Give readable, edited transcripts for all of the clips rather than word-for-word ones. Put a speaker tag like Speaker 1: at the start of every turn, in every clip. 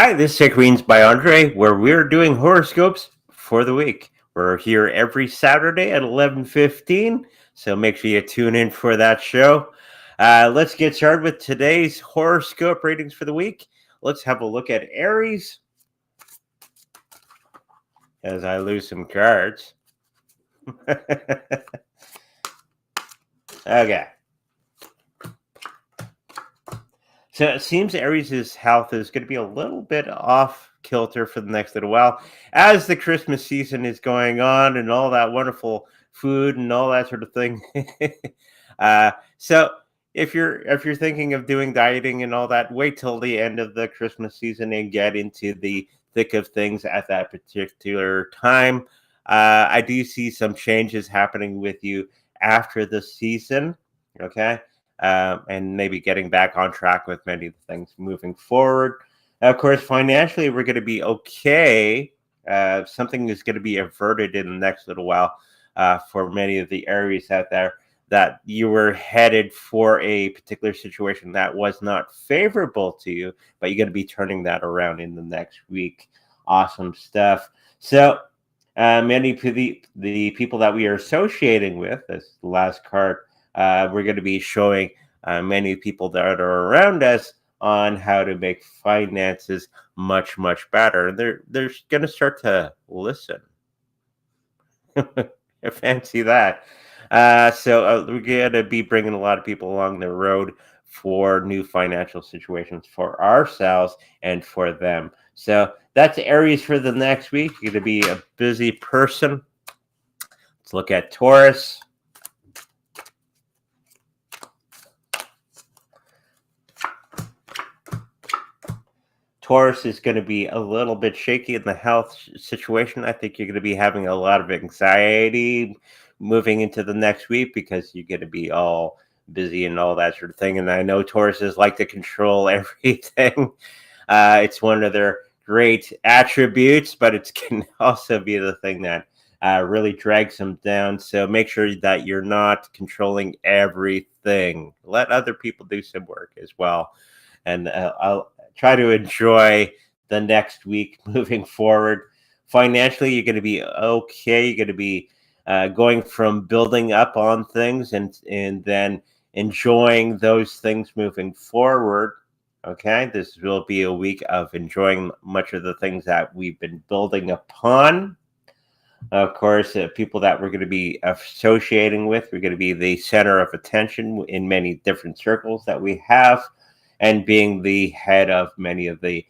Speaker 1: Hi, this is Sick Readings by Andre, where we're doing horoscopes for the week. We're here every Saturday at 11:15, so make sure you tune in for that show. Let's get started with today's horoscope readings for the week. Let's have a look at Aries as I lose some cards. Okay. So it seems Aries' health is going to be a little bit off kilter for the next little while as the Christmas season is going on and all that wonderful food and all that sort of thing. So if you're thinking of doing dieting and all that, wait till the end of the Christmas season and get into the thick of things at that particular time. I do see some changes happening with you after the season. Okay, and maybe getting back on track with many of the things moving forward. Of course, financially, we're going to be okay. Something is going to be averted in the next little while for many of the areas out there that you were headed for a particular situation that was not favorable to you, but you're going to be turning that around in the next week. Awesome stuff. So, many of the people that we are associating with, this last card, we're going to be showing many people that are around us on how to make finances much, much better. They're going to start to listen. Fancy that. So we're going to be bringing a lot of people along the road for new financial situations for ourselves and for them. So that's Aries for the next week. You're going to be a busy person. Let's look at Taurus. Taurus is going to be a little bit shaky in the health situation. I think you're going to be having a lot of anxiety moving into the next week because you're going to be all busy and all that sort of thing. And I know Tauruses like to control everything. It's one of their great attributes, but it can also be the thing that really drags them down. So make sure that you're not controlling everything. Let other people do some work as well. And I'll try to enjoy the next week moving forward. Financially, you're going to be okay. You're going to be going from building up on things and then enjoying those things moving forward. Okay, this will be a week of enjoying much of the things that we've been building upon. Of course, people that we're going to be associating with, we're going to be the center of attention in many different circles that we have, and being the head of many of the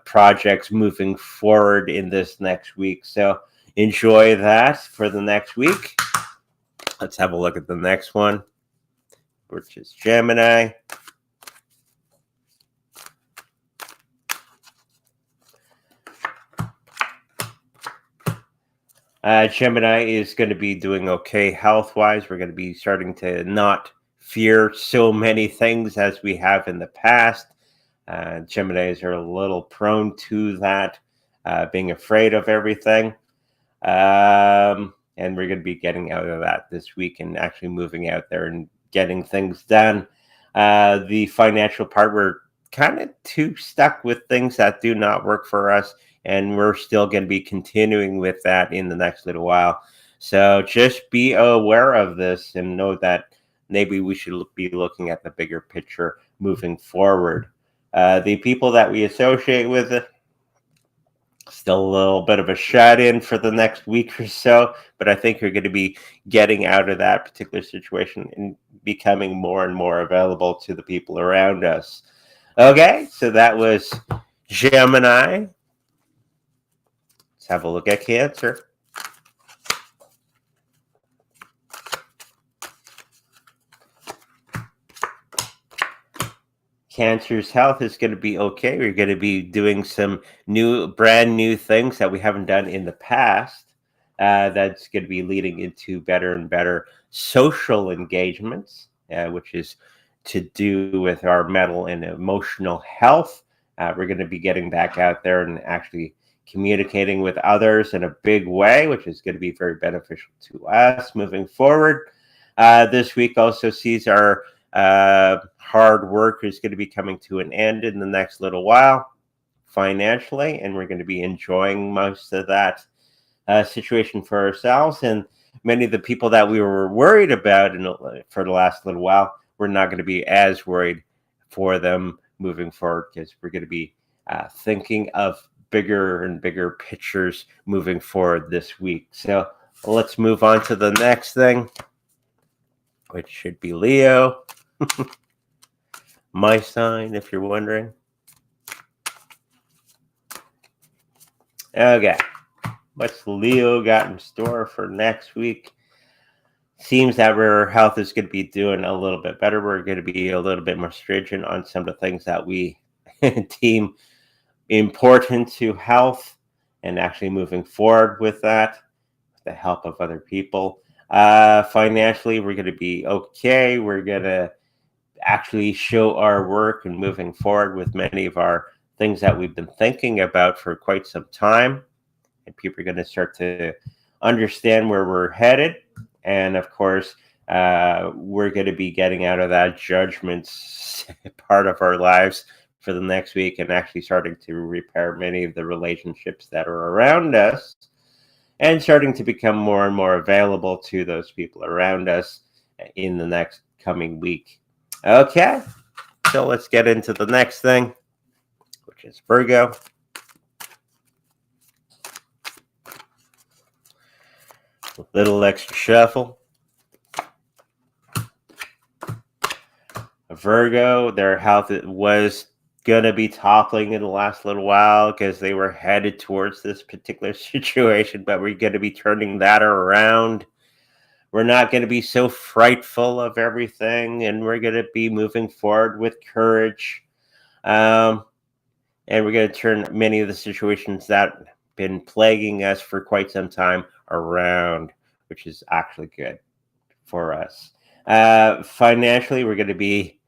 Speaker 1: projects moving forward in this next week. So enjoy that for the next week. Let's have a look at the next one, which is Gemini. Gemini is going to be doing okay health-wise. We're going to be starting to not fear so many things as we have in the past. Geminis are a little prone to that, being afraid of everything. And we're going to be getting out of that this week and actually moving out there and getting things done. The financial part, we're kind of too stuck with things that do not work for us, and we're still going to be continuing with that in the next little while. So just be aware of this and know that maybe we should be looking at the bigger picture moving forward. The people that we associate with, still a little bit of a shut-in for the next week or so, but I think you're going to be getting out of that particular situation and becoming more and more available to the people around us. Okay, so that was Gemini. Let's have a look at Cancer. Cancer's health is going to be okay. We're going to be doing some brand new things that we haven't done in the past. That's going to be leading into better and better social engagements, which is to do with our mental and emotional health. We're going to be getting back out there and actually communicating with others in a big way, which is going to be very beneficial to us moving forward. This week also sees our hard work is going to be coming to an end in the next little while financially, and we're going to be enjoying most of that situation for ourselves. And many of the people that we were worried about for the last little while, we're not going to be as worried for them moving forward, because we're going to be thinking of bigger and bigger pictures moving forward this week. So let's move on to the next thing, which should be Leo. My sign, if you're wondering. Okay. What's Leo got in store for next week? Seems that our health is going to be doing a little bit better. We're going to be a little bit more stringent on some of the things that we deem important to health, and actually moving forward with that with the help of other people. Financially, we're going to be okay. We're going to actually show our work and moving forward with many of our things that we've been thinking about for quite some time. And people are going to start to understand where we're headed. And of course, we're going to be getting out of that judgments part of our lives for the next week, and actually starting to repair many of the relationships that are around us, and starting to become more and more available to those people around us in the next coming week. Okay, so let's get into the next thing, which is Virgo. A little extra shuffle. Virgo, their health was going to be toppling in the last little while because they were headed towards this particular situation, but we're going to be turning that around. We're not going to be so frightful of everything, and we're going to be moving forward with courage. And we're going to turn many of the situations that have been plaguing us for quite some time around, which is actually good for us. Financially, we're going to be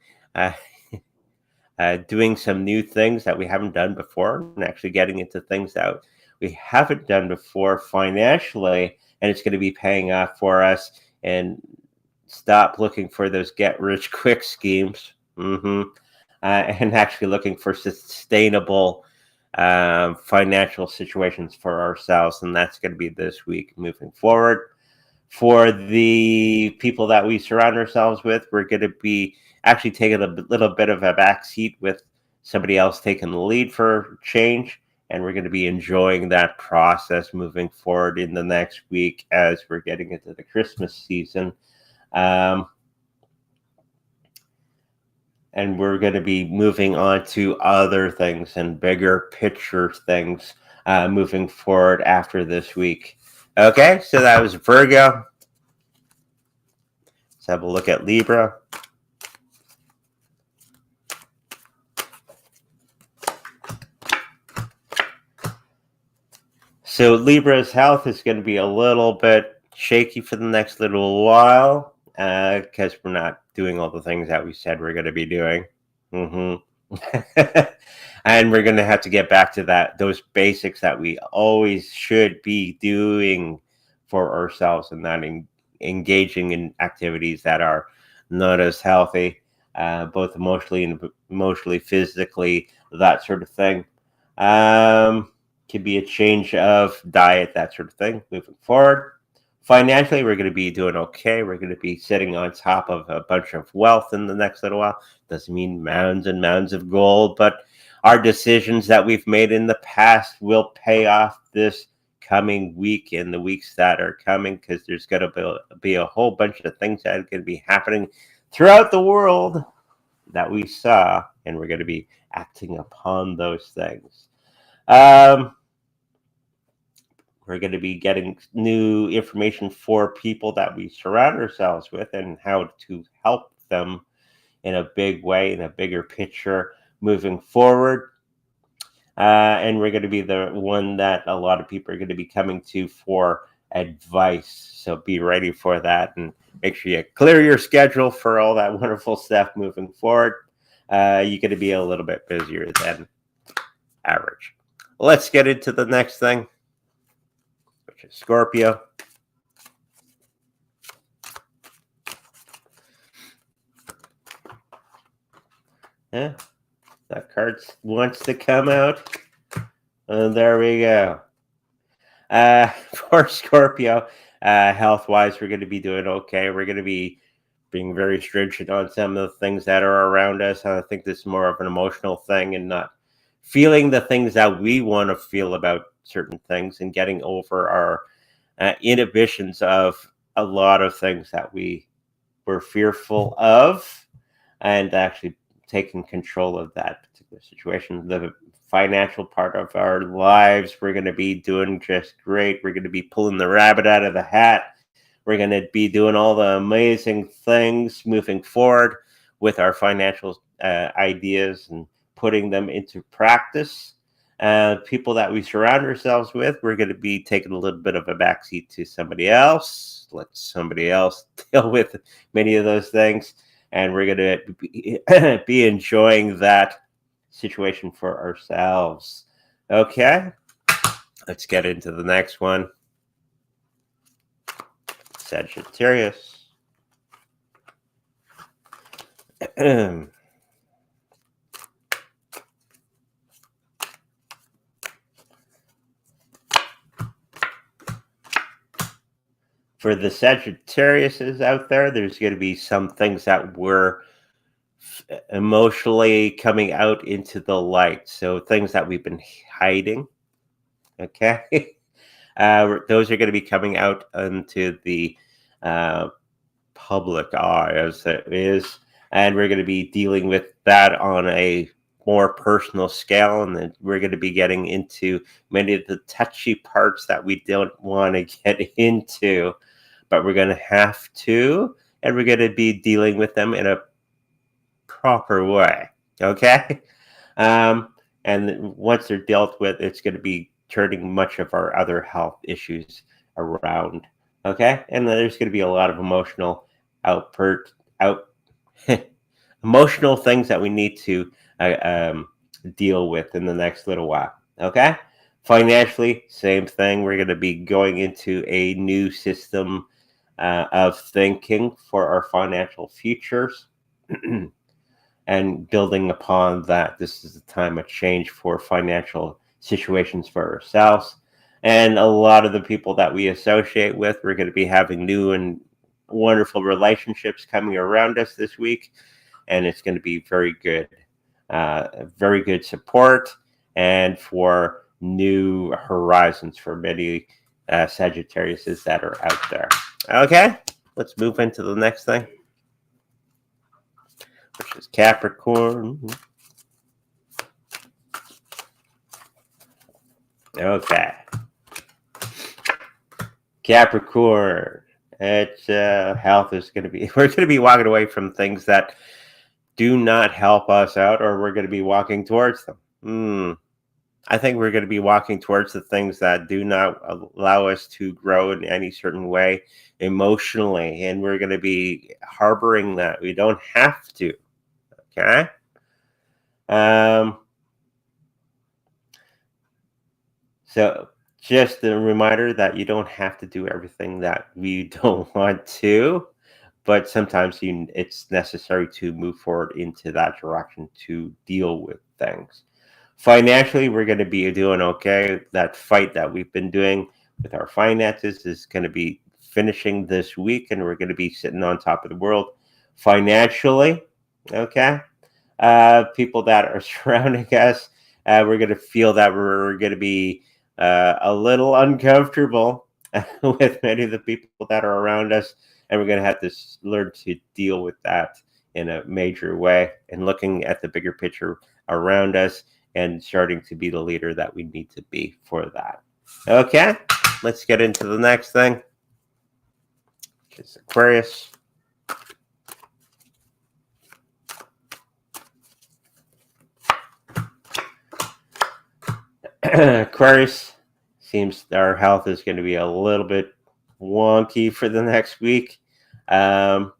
Speaker 1: doing some new things that we haven't done before, and actually getting into things that we haven't done before financially, and it's going to be paying off for us. And stop looking for those get-rich-quick schemes, and actually looking for sustainable financial situations for ourselves, and that's going to be this week moving forward. For the people that we surround ourselves with, we're going to be actually taking a little bit of a back seat with somebody else taking the lead for change, and we're going to be enjoying that process moving forward in the next week as we're getting into the Christmas season. And we're going to be moving on to other things and bigger picture things moving forward after this week. Okay, so that was Virgo. Let's have a look at Libra. So Libra's health is going to be a little bit shaky for the next little while because we're not doing all the things that we said we're going to be doing. And we're going to have to get back to those basics that we always should be doing for ourselves, and not engaging in activities that are not as healthy, both emotionally, physically, that sort of thing. Could be a change of diet, that sort of thing, moving forward. Financially, we're going to be doing okay. We're going to be sitting on top of a bunch of wealth in the next little while. Doesn't mean mounds and mounds of gold, but our decisions that we've made in the past will pay off this coming week and the weeks that are coming, because there's going to be a whole bunch of things that are going to be happening throughout the world that we saw, and we're going to be acting upon those things. We're going to be getting new information for people that we surround ourselves with, and how to help them in a big way, in a bigger picture moving forward. And we're going to be the one that a lot of people are going to be coming to for advice. So be ready for that, and make sure you clear your schedule for all that wonderful stuff moving forward. You're going to be a little bit busier than average. Let's get into the next thing, which is Scorpio. Yeah, that card wants to come out. And there we go. For Scorpio, health wise, we're going to be doing okay. We're going to be being very stringent on some of the things that are around us. And I think this is more of an emotional thing and not feeling the things that we want to feel about certain things and getting over our inhibitions of a lot of things that we were fearful of and actually taking control of that particular situation. The financial part of our lives, we're going to be doing just great. We're going to be pulling the rabbit out of the hat. We're going to be doing all the amazing things moving forward with our financial ideas and putting them into practice. People that we surround ourselves with, we're going to be taking a little bit of a backseat to somebody else. Let somebody else deal with many of those things. And we're going to be enjoying that situation for ourselves. Okay, let's get into the next one. Sagittarius. For the Sagittariuses out there, there's going to be some things that were emotionally coming out into the light. So things that we've been hiding. Okay. Those are going to be coming out into the uh, public eye as it is. And we're going to be dealing with that on a more personal scale. And then we're going to be getting into many of the touchy parts that we don't want to get into, but we're going to have to, and we're going to be dealing with them in a proper way. Okay. Um, and once they're dealt with, it's going to be turning much of our other health issues around. Okay. And then there's going to be a lot of emotional out emotional things that we need to deal with in the next little while. Okay. Financially, same thing. We're going to be going into a new system of thinking for our financial futures. And building upon that, this is a time of change for financial situations for ourselves. And a lot of the people that we associate with, we're going to be having new and wonderful relationships coming around us this week. And it's going to be very good support and for new horizons for many Sagittariuses that are out there. Okay, let's move into the next thing, which is Capricorn. Okay. Capricorn. It's health is going to be, we're going to be walking away from things that do not help us out, or we're going to be walking towards them. I think we're going to be walking towards the things that do not allow us to grow in any certain way emotionally, and we're going to be harboring that. We don't have to. Okay. So just a reminder that you don't have to do everything that we don't want to, but sometimes it's necessary to move forward into that direction to deal with things. Financially, we're going to be doing okay. That fight that we've been doing with our finances is going to be finishing this week, and we're going to be sitting on top of the world financially. Okay. People that are surrounding us, we're going to feel that we're going to be a little uncomfortable with many of the people that are around us, and we're going to have to learn to deal with that in a major way and looking at the bigger picture around us and starting to be the leader that we need to be for that. Okay, let's get into the next thing. It's Aquarius. Aquarius, seems our health is going to be a little bit wonky for the next week. We're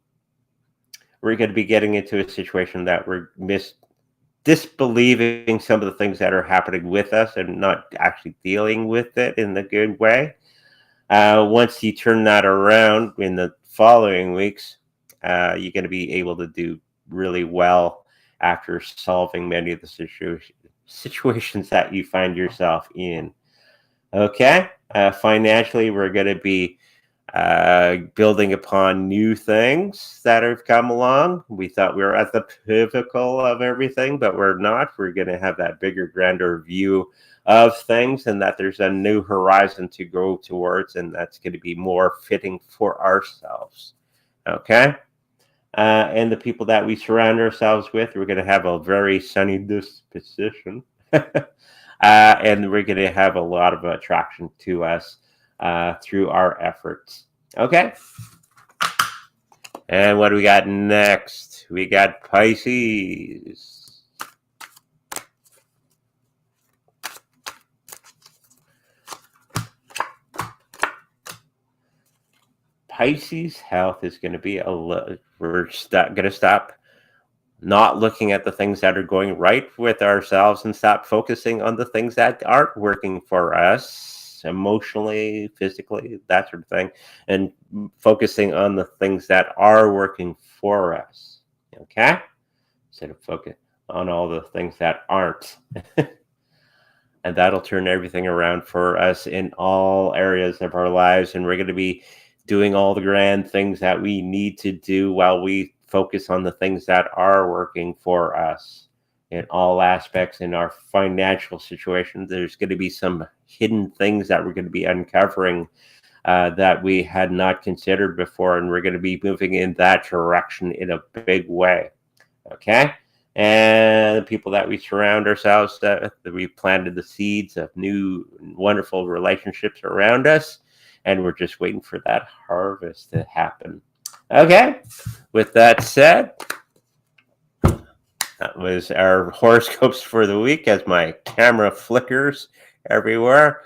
Speaker 1: going to be getting into a situation that we're disbelieving some of the things that are happening with us and not actually dealing with it in the good way. Once you turn that around in the following weeks, you're going to be able to do really well after solving many of the situations that you find yourself in. Okay. Financially, we're going to be building upon new things that have come along. We thought we were at the pinnacle of everything, but we're not. We're going to have that bigger, grander view of things, and that there's a new horizon to go towards, and that's going to be more fitting for ourselves. Okay. And the people that we surround ourselves with, we're going to have a very sunny disposition. And we're going to have a lot of attraction to us through our efforts. Okay. And what do we got next? We got Pisces. Pisces health is going to be we're going to stop not looking at the things that are going right with ourselves and stop focusing on the things that aren't working for us emotionally, physically, that sort of thing, and focusing on the things that are working for us. Okay? Instead of focus on all the things that aren't. And that'll turn everything around for us in all areas of our lives. And we're going to be doing all the grand things that we need to do while we focus on the things that are working for us in all aspects. In our financial situation, there's going to be some hidden things that we're going to be uncovering that we had not considered before, and we're going to be moving in that direction in a big way. Okay. And the people that we surround ourselves with, that we planted the seeds of new wonderful relationships around us, and we're just waiting for that harvest to happen. Okay, with that said, that was our horoscopes for the week as my camera flickers everywhere.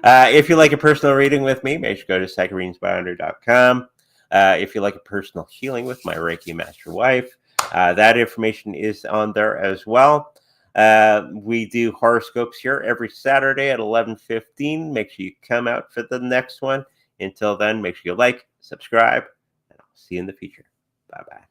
Speaker 1: If you like a personal reading with me, make sure to go to psychicreadingsbyander.com. If you like a personal healing with my Reiki Master Wife, that information is on there as well. We do horoscopes here every Saturday at 11:15. Make sure you come out for the next one. Until then, make sure you like, subscribe, and I'll see you in the future. Bye-bye.